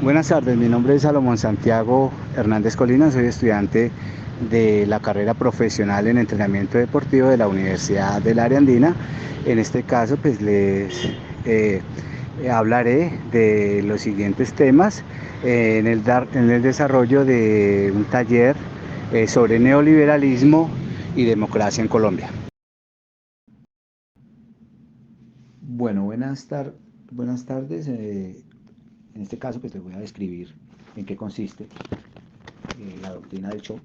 Buenas tardes, mi nombre es Salomón Santiago Hernández Colina, soy estudiante de la carrera profesional en entrenamiento deportivo de la Universidad del Área Andina. En este caso, pues les eh, hablaré de los siguientes temas en el desarrollo de un taller sobre neoliberalismo y democracia en Colombia. Bueno, buenas tardes. En este caso, pues les voy a describir en qué consiste la doctrina del shock.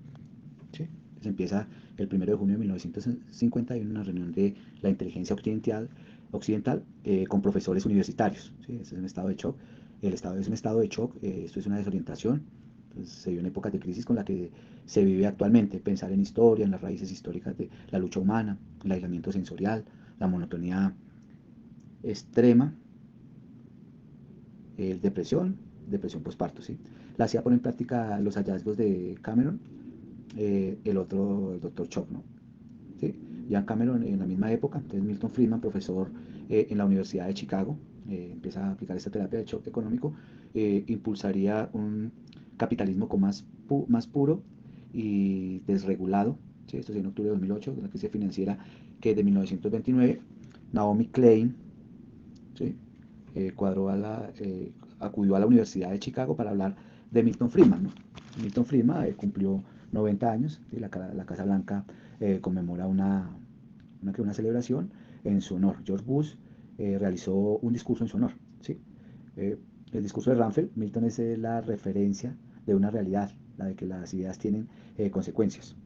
¿Sí? Se empieza el 1 de junio de 1951 en una reunión de la inteligencia occidental con profesores universitarios. ¿Sí? Ese es un estado de shock. El estado es un estado de shock, esto es una desorientación. Entonces, se vive en épocas de crisis con la que se vive actualmente. Pensar en historia, en las raíces históricas de la lucha humana, el aislamiento sensorial, la monotonía extrema, depresión postparto. ¿Sí? La CIA pone en práctica los hallazgos de Cameron, el otro, el doctor Chock, ¿no? ¿Sí? Ian Cameron en la misma época, entonces Milton Friedman, profesor en la Universidad de Chicago, empieza a aplicar esta terapia de shock económico, impulsaría un capitalismo con más puro y desregulado. ¿Sí? Esto es en octubre de 2008, de la crisis financiera que es de 1929. Naomi Klein, ¿sí? Acudió a la Universidad de Chicago para hablar de Milton Friedman, ¿no? Milton Friedman cumplió 90 años y la Casa Blanca conmemora una celebración en su honor. George Bush realizó un discurso en su honor. ¿Sí? Eh, el discurso de Rumsfeld, Milton es la referencia de una realidad, la de que las ideas tienen consecuencias.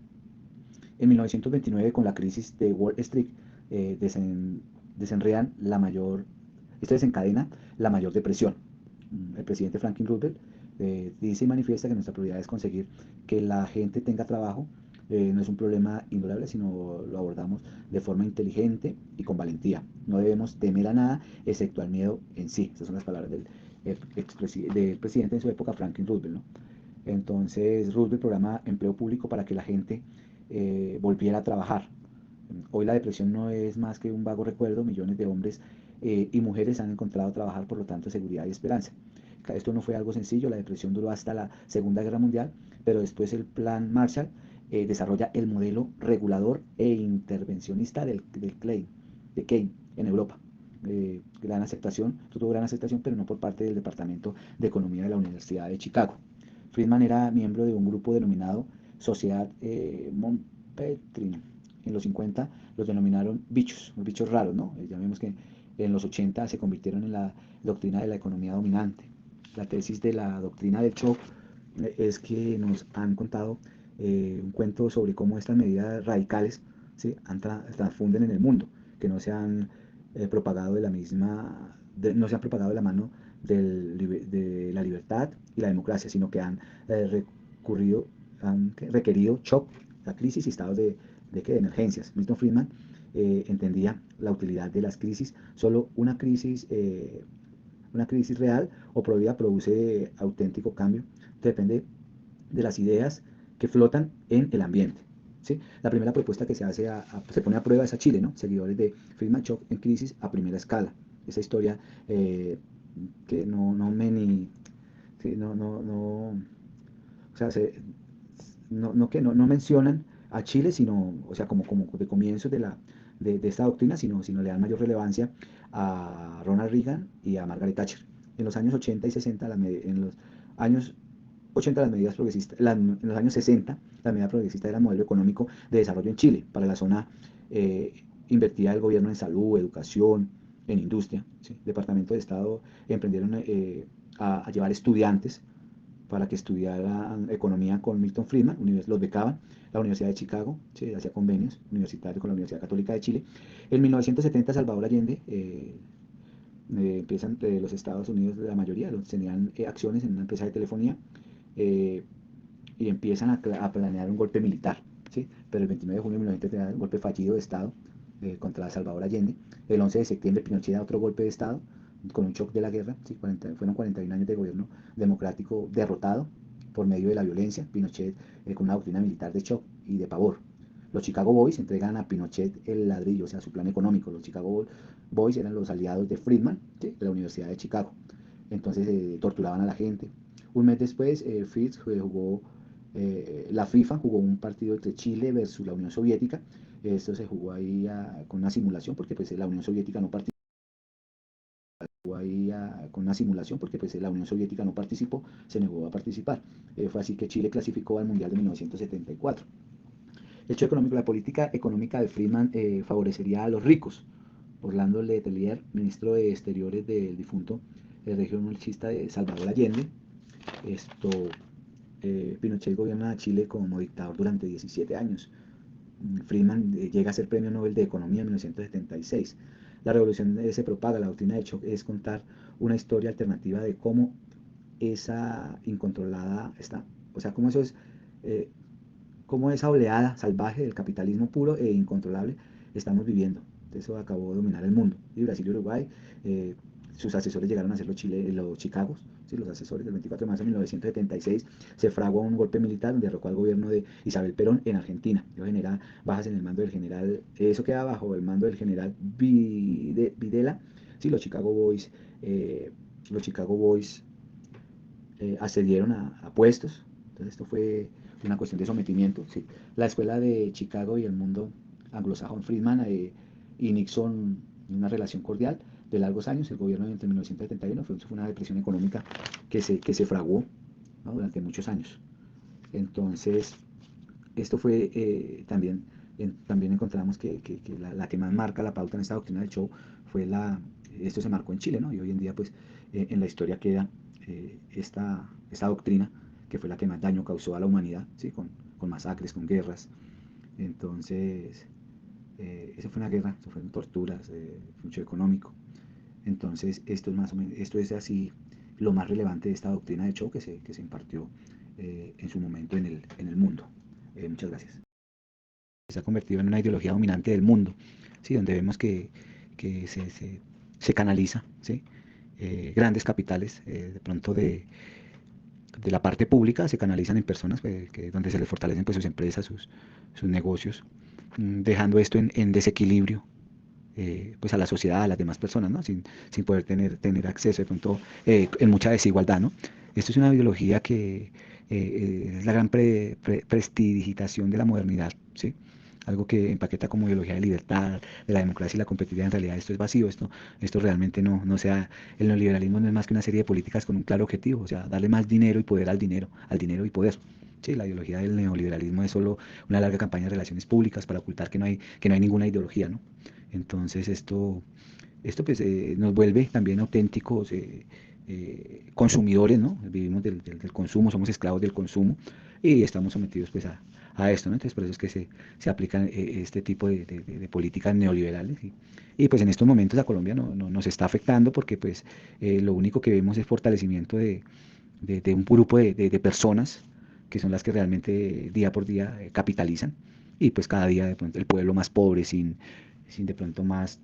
En 1929, con la crisis de Wall Street, eh, desen, desenredan la mayor, esto desencadena la mayor depresión. El presidente Franklin Roosevelt dice y manifiesta que nuestra prioridad es conseguir que la gente tenga trabajo. No es un problema indolable, sino lo abordamos de forma inteligente y con valentía. No debemos temer a nada, excepto al miedo en sí. Estas son las palabras del presidente en su época, Franklin Roosevelt, ¿no? Entonces, Roosevelt programa empleo público para que la gente volviera a trabajar. Hoy la depresión no es más que un vago recuerdo. Millones de hombres y mujeres han encontrado trabajar, por lo tanto, seguridad y esperanza. Esto no fue algo sencillo, la depresión duró hasta la Segunda Guerra Mundial, pero después el Plan Marshall desarrolla el modelo regulador e intervencionista de Keynes en Europa. Gran aceptación, tuvo gran aceptación, pero no por parte del Departamento de Economía de la Universidad de Chicago. Friedman era miembro de un grupo denominado Sociedad Montpetrine. En los 50 los denominaron bichos, los bichos raros, ¿no? Ya vemos que en los 80 se convirtieron en la doctrina de la economía dominante. La tesis de la doctrina del shock es que nos han contado un cuento sobre cómo estas medidas radicales, ¿sí? Transfunden en el mundo, que no se han propagado de la misma, no se han propagado de la mano de la libertad y la democracia, sino que han requerido shock, la crisis y estados de emergencias. Milton Friedman entendía la utilidad de las crisis. Solo una crisis real o prohibida produce auténtico cambio. Depende de las ideas que flotan en el ambiente. ¿Sí? La primera propuesta que se pone a prueba es a Chile, ¿no? Seguidores de Friedman, shock en crisis a primera escala. Esa historia que no me ni... Sí, o sea, no mencionan a Chile, sino, o sea, como de comienzos de esta doctrina, sino le dan mayor relevancia a Ronald Reagan y a Margaret Thatcher. En los años 80 y 60, en los años 80 las medidas progresistas, en los años 60 la medida progresista era el modelo económico de desarrollo en Chile para la zona invertida del gobierno en salud, educación, en industria. ¿Sí? Departamento de Estado emprendieron a llevar estudiantes para que estudiaran economía con Milton Friedman, los becaban, la Universidad de Chicago, ¿sí? Hacía convenios universitarios con la Universidad Católica de Chile. En 1970 Salvador Allende empiezan los Estados Unidos, la mayoría los tenían acciones en una empresa de telefonía eh, y empiezan a planear un golpe militar, ¿sí? Pero el 29 de junio de 1970 un golpe fallido de Estado contra Salvador Allende. El 11 de septiembre Pinochet da otro golpe de Estado con un shock de la guerra. ¿Sí? Fueron 41 años de gobierno democrático derrotado por medio de la violencia. Pinochet con una doctrina militar de shock y de pavor. Los Chicago Boys entregan a Pinochet el ladrillo, o sea, su plan económico. Los Chicago Boys eran los aliados de Friedman, ¿sí? De la Universidad de Chicago. entonces torturaban a la gente. Un mes después, Fritz jugó, la FIFA jugó un partido entre Chile versus la Unión Soviética. Esto se jugó ahí con una simulación porque pues la Unión Soviética no participó ahí con una simulación porque pues la Unión Soviética no participó, se negó a participar. Fue así que Chile clasificó al Mundial de 1974. Hecho económico, la política económica de Friedman favorecería a los ricos. Orlando Letelier, ministro de Exteriores del difunto regionalista de Salvador Allende. Esto, Pinochet gobierna a Chile como dictador durante 17 años. Friedman llega a ser premio Nobel de Economía en 1976. La revolución se propaga, la doctrina de Choc es contar una historia alternativa de cómo esa incontrolada está, o sea, cómo eso es, cómo esa oleada salvaje del capitalismo puro e incontrolable estamos viviendo. Eso acabó de dominar el mundo. Y Brasil y Uruguay, sus asesores llegaron a ser los Chicagos, ¿sí? Los asesores del 24 de marzo de 1976, se fragua un golpe militar donde derrocó al gobierno de Isabel Perón en Argentina. Eso genera bajas en el mando del general, eso queda bajo el mando del general Videla, ¿sí? Los Chicago Boys accedieron a puestos. Entonces esto fue una cuestión de sometimiento. ¿Sí? La escuela de Chicago y el mundo anglosajón, Friedman y Nixon, una relación cordial de largos años. El gobierno entre 1971 fue una depresión económica que se fraguó, ¿no? Durante muchos años. Entonces, esto fue también encontramos que la que más marca la pauta en esta doctrina del show fue esto se marcó en Chile, ¿no? Y hoy en día, pues, en la historia queda esta doctrina que fue la que más daño causó a la humanidad, ¿sí? Con masacres, con guerras. Entonces, eso fue una guerra, eso fueron torturas, mucho económico. Entonces, esto es más o menos, esto es así lo más relevante de esta doctrina de show que se impartió en su momento en el mundo. Muchas gracias. Se ha convertido en una ideología dominante del mundo, ¿sí? Donde vemos que se canaliza, ¿sí? Grandes capitales, de pronto de la parte pública, se canalizan en personas donde se les fortalecen pues, sus empresas, sus negocios, dejando esto en desequilibrio pues a la sociedad, a las demás personas, ¿no? Sin poder tener acceso, de pronto, en mucha desigualdad, ¿no? Esto es una ideología que es la gran prestidigitación de la modernidad, ¿sí? Algo que empaqueta como ideología de libertad, de la democracia y la competitividad. En realidad esto es vacío, esto realmente no sea, el neoliberalismo no es más que una serie de políticas con un claro objetivo, o sea, darle más dinero y poder al dinero y poder. Sí, la ideología del neoliberalismo es solo una larga campaña de relaciones públicas para ocultar que no hay ninguna ideología, ¿no? Entonces esto pues, nos vuelve también auténticos consumidores, ¿no? Vivimos del consumo, somos esclavos del consumo y estamos sometidos pues a esto, ¿no? Entonces por eso es que se aplican este tipo de políticas neoliberales y, pues en estos momentos a Colombia no nos está afectando porque pues lo único que vemos es fortalecimiento de un grupo de personas que son las que realmente día por día capitalizan y pues cada día de pronto el pueblo más pobre sin de pronto más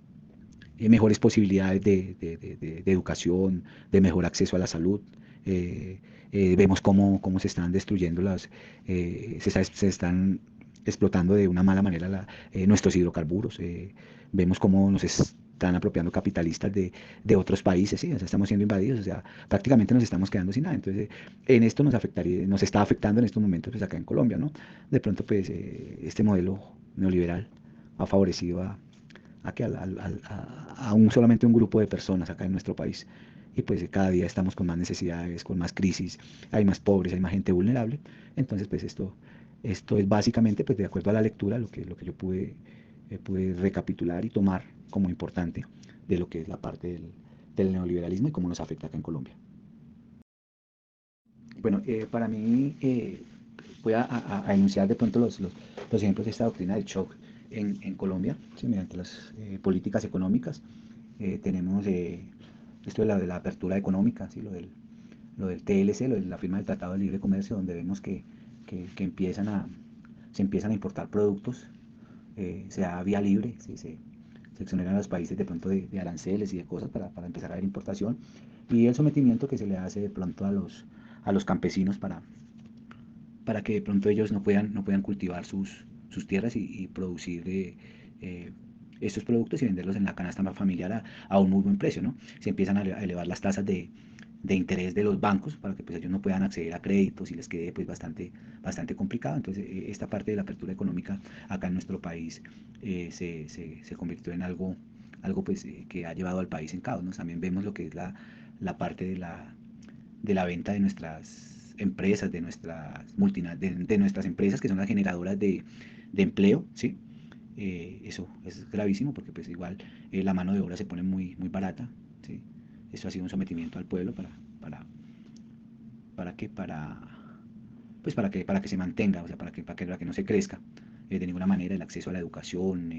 mejores posibilidades de educación, de mejor acceso a la salud. Vemos cómo se están destruyendo se están explotando de una mala manera nuestros hidrocarburos. Vemos cómo nos están apropiando capitalistas de otros países, ¿sí? O sea, estamos siendo invadidos, o sea, prácticamente nos estamos quedando sin nada. Entonces, en esto nos está afectando en estos momentos, pues acá en Colombia, ¿no? De pronto, pues, este modelo neoliberal ha favorecido a solamente un grupo de personas acá en nuestro país. Y pues cada día estamos con más necesidades, con más crisis, hay más pobres, hay más gente vulnerable. Entonces, pues esto es básicamente, pues de acuerdo a la lectura, lo que yo pude recapitular y tomar como importante de lo que es la parte del neoliberalismo y cómo nos afecta acá en Colombia. Bueno, para mí, voy a enunciar de pronto los ejemplos de esta doctrina del shock en Colombia, ¿sí? Mediante las políticas económicas. Tenemos esto de la apertura económica, ¿sí? Lo del TLC, lo de la firma del Tratado de Libre Comercio, donde vemos que se empiezan a importar productos, se da vía libre, ¿sí? Se exoneran a los países de pronto de aranceles y de cosas para empezar a ver importación, y el sometimiento que se le hace de pronto a los campesinos para que de pronto ellos no puedan cultivar sus tierras y producir eh, estos productos y venderlos en la canasta más familiar a un muy buen precio, ¿no? Se empiezan a elevar las tasas de interés de los bancos para que pues ellos no puedan acceder a créditos y les quede pues bastante complicado. Entonces esta parte de la apertura económica acá en nuestro país se convirtió en algo pues que ha llevado al país en caos, ¿no? También vemos lo que es la parte de la venta de nuestras empresas, de nuestras empresas que son las generadoras de empleo, ¿sí? Eso es gravísimo porque pues igual la mano de obra se pone muy barata, ¿sí? Eso ha sido un sometimiento al pueblo para, para que, para, pues para que se mantenga, o sea, para que no se crezca de ninguna manera el acceso a la educación,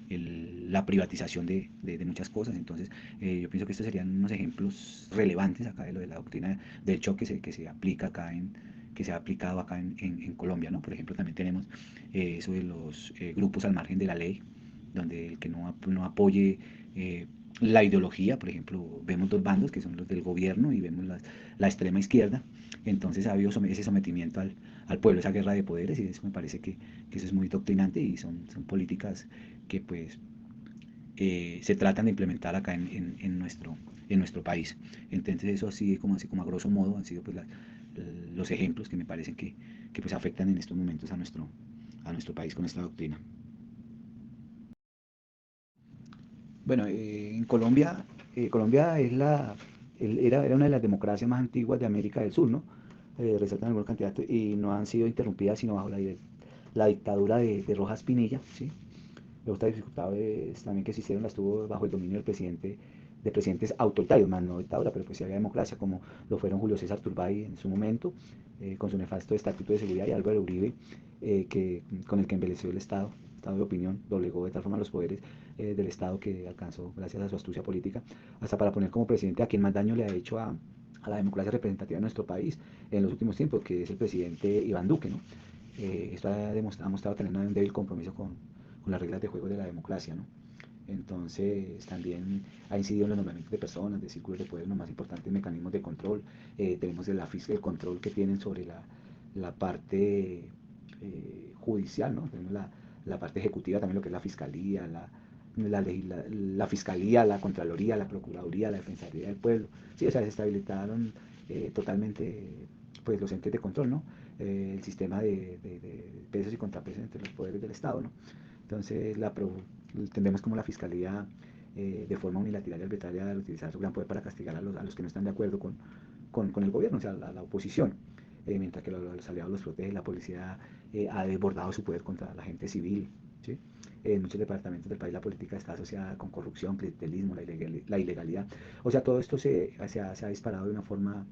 la privatización de muchas cosas. Entonces, yo pienso que estos serían unos ejemplos relevantes acá de lo de la doctrina del choque que se aplica acá que se ha aplicado acá en Colombia, ¿no? Por ejemplo, también tenemos eso de los grupos al margen de la ley, donde el que no apoye la ideología, por ejemplo, vemos dos bandos que son los del gobierno y vemos la extrema izquierda, entonces ha habido ese sometimiento al pueblo, esa guerra de poderes, y eso me parece que eso es muy doctrinante y son políticas que pues se tratan de implementar acá en nuestro país. Entonces eso así como a grosso modo han sido pues los ejemplos que me parecen que pues afectan en estos momentos a nuestro país con esta doctrina. Bueno, en Colombia, Colombia era una de las democracias más antiguas de América del Sur, ¿no? Resaltan algunos candidatos y no han sido interrumpidas sino bajo la dictadura de Rojas Pinilla, ¿sí? Otras dificultades también que existieron las tuvo bajo el dominio de presidentes autoritarios, más no dictadura, pero pues sí había democracia, como lo fueron Julio César Turbay en su momento, con su nefasto estatuto de seguridad, y Álvaro Uribe, con el que embeleció el Estado de opinión, doblegó de tal forma los poderes del Estado que alcanzó, gracias a su astucia política, hasta para poner como presidente a quien más daño le ha hecho a la democracia representativa de nuestro país en los últimos tiempos, que es el presidente Iván Duque, ¿no? Esto ha mostrado tener un débil compromiso con las reglas de juego de la democracia, ¿no? Entonces también ha incidido en los nombramientos de personas, de círculos de poder, los más importantes mecanismos de control. Tenemos el control que tienen sobre la parte judicial, ¿no? Tenemos la parte ejecutiva, también lo que es la fiscalía, la fiscalía, la contraloría, la procuraduría, la defensoría del pueblo. Sí, o sea, se estabilizaron totalmente pues los entes de control, ¿no? El sistema de pesos y contrapesos entre los poderes del Estado, ¿no? Entonces entendemos como la fiscalía de forma unilateral y arbitraria al utilizar su gran poder para castigar a los que no están de acuerdo con el gobierno, o sea, la oposición, mientras que los aliados los protegen, la policía ha desbordado su poder contra la gente civil, ¿sí? En muchos departamentos del país la política está asociada con corrupción, clientelismo, la ilegalidad. O sea, todo esto se ha disparado de una forma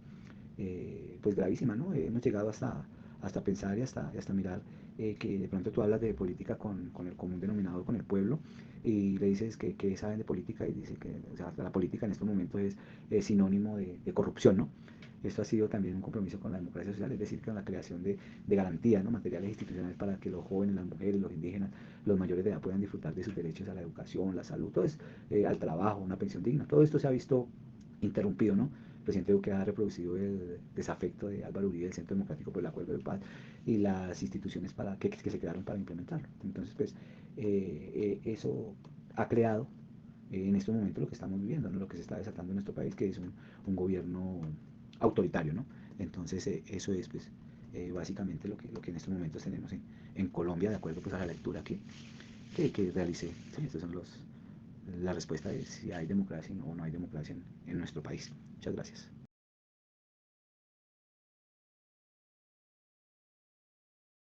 pues gravísima, ¿no? Hemos llegado hasta pensar y hasta mirar que de pronto tú hablas de política con el común denominador, con el pueblo, y le dices que saben de política y dice que o sea, la política en estos momentos es sinónimo de corrupción, ¿no? Esto ha sido también un compromiso con la democracia social, es decir, con la creación de garantías, ¿no? Materiales institucionales para que los jóvenes, las mujeres, los indígenas, los mayores de edad puedan disfrutar de sus derechos a la educación, la salud, todo es, al trabajo, una pensión digna. Todo esto se ha visto interrumpido, ¿no? El presidente Duque ha reproducido el desafecto de Álvaro Uribe del Centro Democrático por el Acuerdo de Paz y las instituciones que se crearon para implementarlo. Entonces, pues, eso ha creado en estos momentos lo que estamos viviendo, ¿no? Lo que se está desatando en nuestro país, que es un gobierno autoritario, ¿no? Entonces, eso es, pues, básicamente lo que en estos momentos tenemos en Colombia, de acuerdo pues, a la lectura que realicé. Sí, estas son la respuesta de si hay democracia o no hay democracia en nuestro país. Muchas gracias.